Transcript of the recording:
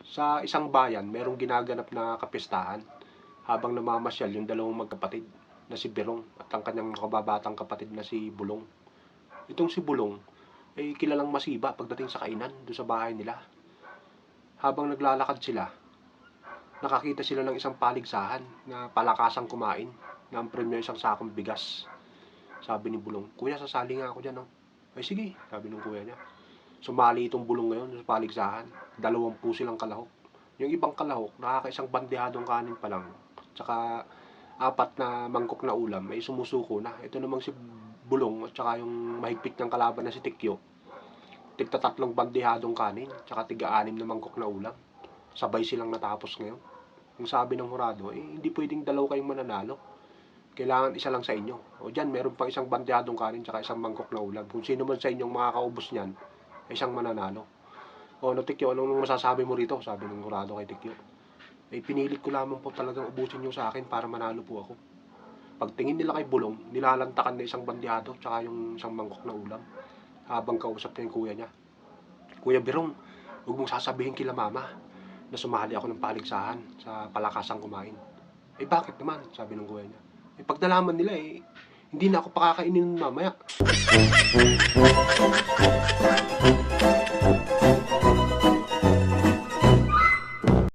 Sa isang bayan, merong ginaganap na kapistahan habang namamasyal yung dalawang magkapatid na si Berong at ang kanyang kababatang kapatid na si Bulong. Itong si Bulong ay kilalang masiba pagdating sa kainan doon sa bahay nila. Habang naglalakad sila, nakakita sila ng isang paligsahan na palakasang kumain na ang premyo isang sakong bigas. Sabi ni Bulong, "Kuya, sasali nga ako dyan, no?" "Ay sige," sabi ng kuya niya. Sumali itong Bulong ngayon sa paligsahan. 20 silang kalahok. Yung ibang kalahok, nakakaisang bandehadong kanin pa lang. Tsaka 4 na mangkok na ulam, ay sumusuko na. Ito namang si Bulong at tsaka yung mahigpit ng kalaban na si Tikyo. Tigta 3 bandehadong kanin, tsaka tiga-6 na mangkok na ulam. Sabay silang natapos ngayon. Yung sabi ng hurado, hindi pwedeng dalaw kayong mananalo. Kailangan isa lang sa inyo. O dyan, meron pang isang bandehadong kanin tsaka isang mangkok na ulam. Kung sino man sa inyong makakaubos niyan, ay isang mananalo. O ano, Tikyo, anong masasabi mo rito? Sabi ng hurado kay Tikyo. Pinilit ko lamang po talagang ubusin nyo sa akin para manalo po ako. Pagtingin nila kay Bulong, nilalantakan na isang bandehado tsaka yung isang mangkok na ulam. Habang kausap niya yung kuya niya. "Kuya Berong, huwag mong sasabihin kila mama na sumali ako ng paligsahan sa palakasang kumain." Bakit naman?" Sabi ng kuya niya. Pag nalaman nila hindi na ako pakakainin mamaya."